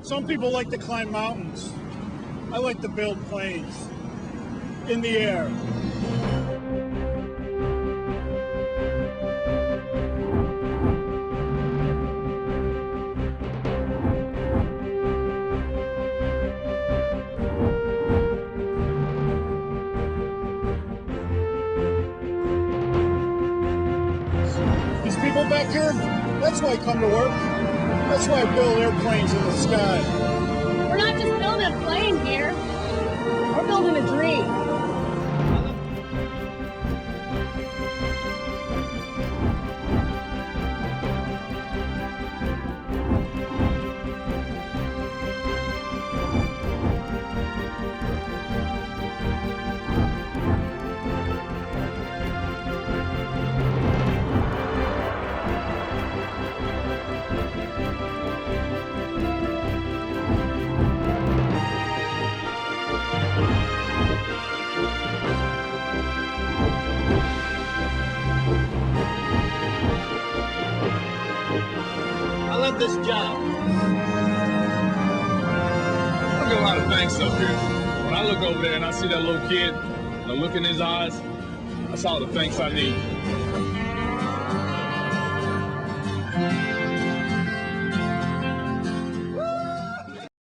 Some people like to climb mountains. I like to build planes in the air. These people back here, that's why I come to work. That's why I build airplanes in the sky. We're not just building a plane here. We're building a dream. I love this job. I get a lot of thanks up here. When I look over there and I see that little kid, the look in his eyes, that's all the thanks I need.